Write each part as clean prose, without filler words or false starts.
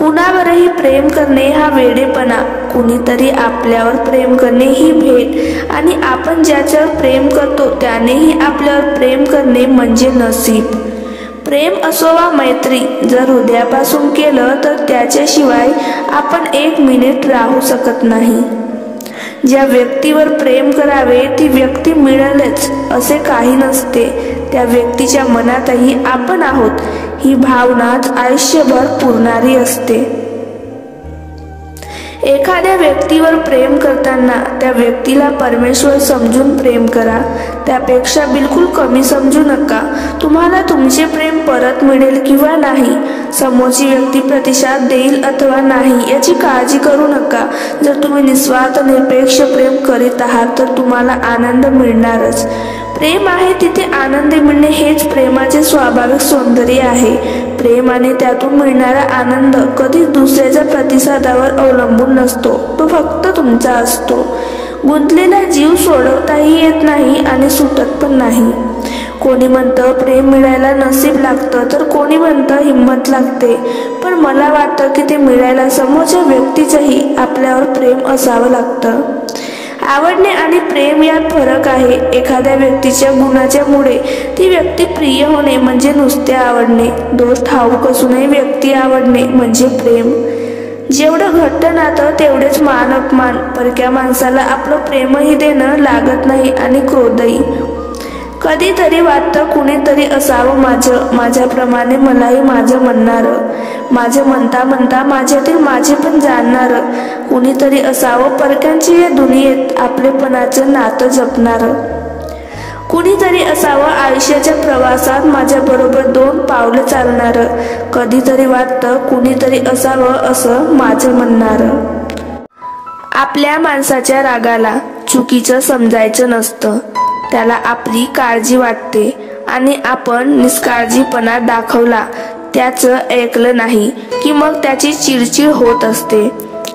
कुणावरही प्रेम करणे हा वेडेपणा, कुणीतरी आपल्यावर प्रेम करणे ही भेट, आणि आपण ज्याच्यावर प्रेम करतो त्यानेही आपल्यावर प्रेम करणे म्हणजे नसीब. प्रेम असो वा मैत्री, जर हृदयापासून केलं तर त्याच्याशिवाय आपण एक मिनिट राहू शकत नाही. ज्या व्यक्तीवर प्रेम करावे ती व्यक्ती मिळेलच असे काही नसते. त्या व्यक्तीच्या मनातही आपण आहोत ही भावनाच आयुष्यभर पुरणारी असते. एखाद्या व्यक्तीवर प्रेम करताना त्या व्यक्तीला परमेश्वर समजून प्रेम करा, त्यापेक्षा बिलकुल कमी समजू नका. तुम्हाला तुमचे प्रेम परत मिळेल किंवा नाही, समोरची व्यक्ती प्रतिसाद देईल अथवा नाही याची काळजी करू नका. जर तुम्ही निस्वार्थ निरपेक्ष प्रेम करीत आहात तर तुम्हाला आनंद मिळणारच. प्रेम आहे तिथे आनंद मिळणे हेच प्रेमाचे स्वाभाविक सौंदर्य आहे. प्रेम आणि त्यातून मिळणारा आनंद कधीच दुसऱ्याच्या प्रतिसादावर अवलंबून नसतो, तो फक्त तुमचा असतो. गुंतलेला जीव सोडवताही येत नाही आणि सुटत पण नाही. कोणी म्हणतं प्रेम मिळायला नसीब लागतं, तर कोणी म्हणतं हिंमत लागते. पण मला वाटतं की ते मिळायला समोरच्या व्यक्तीचंही आपल्यावर प्रेम असावं लागतं. आवडणे आणि प्रेम यात फरक आहे. एखाद्या व्यक्तीच्या गुणाच्या मुळे ती व्यक्ती प्रिय होणे म्हणजे नुसते आवडणे. दोष ठाऊक असूनही व्यक्ती आवडणे म्हणजे प्रेम. जेवढं घट्ट नातं तेवढेच मान अपमान. परक्या माणसाला आपलं प्रेमही देणं लागत नाही आणि क्रोधही. कधीतरी वाटतं कुणीतरी असावं माझ्याप्रमाणे मलाही माझं म्हणणारं, माझं म्हणता म्हणता माझ्यातील माझे पण जाणणारं. कुणीतरी असावं परक्यांची या दुनियेत आपलेपणाचं नातं जपणारं. कुणीतरी असावं आयुष्याच्या प्रवासात माझ्याबरोबर 2 पावलं चालणारं. कधीतरी वाटतं कुणीतरी असावं असं माझं म्हणणारं. आपल्या माणसाच्या रागाला चुकीचं समजायचं नसतं. त्याला आपली काळजी वाटते आणि आपण निष्काळजीपणा दाखवला, त्याचं ऐकलं नाही की मग त्याची चिडचिड होत असते.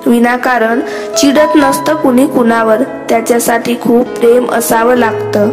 विनाकारण चिडत नसतं कुणी कुणावर, त्याच्यासाठी खूप प्रेम असावं लागतं.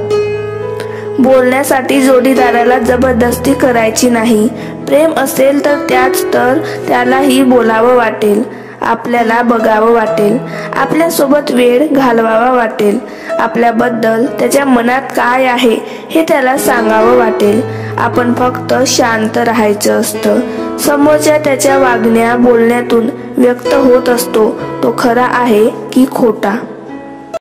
बोलण्यासाठी जोडीदाराला जबरदस्ती करायची नाही. प्रेम असेल तर त्यालाही बोलावं वाटेल, आपल्याला बघावं वाटेल, आपल्यासोबत वेळ घालवावा वाटेल, आपल्याबद्दल त्याच्या मनात काय आहे हे त्याला सांगावं वाटेल. आपण फक्त शांत राहायचं असतं. समोरच्या त्याच्या वागण्या बोलण्यातून व्यक्त होत असतो तो खरा आहे की खोटा.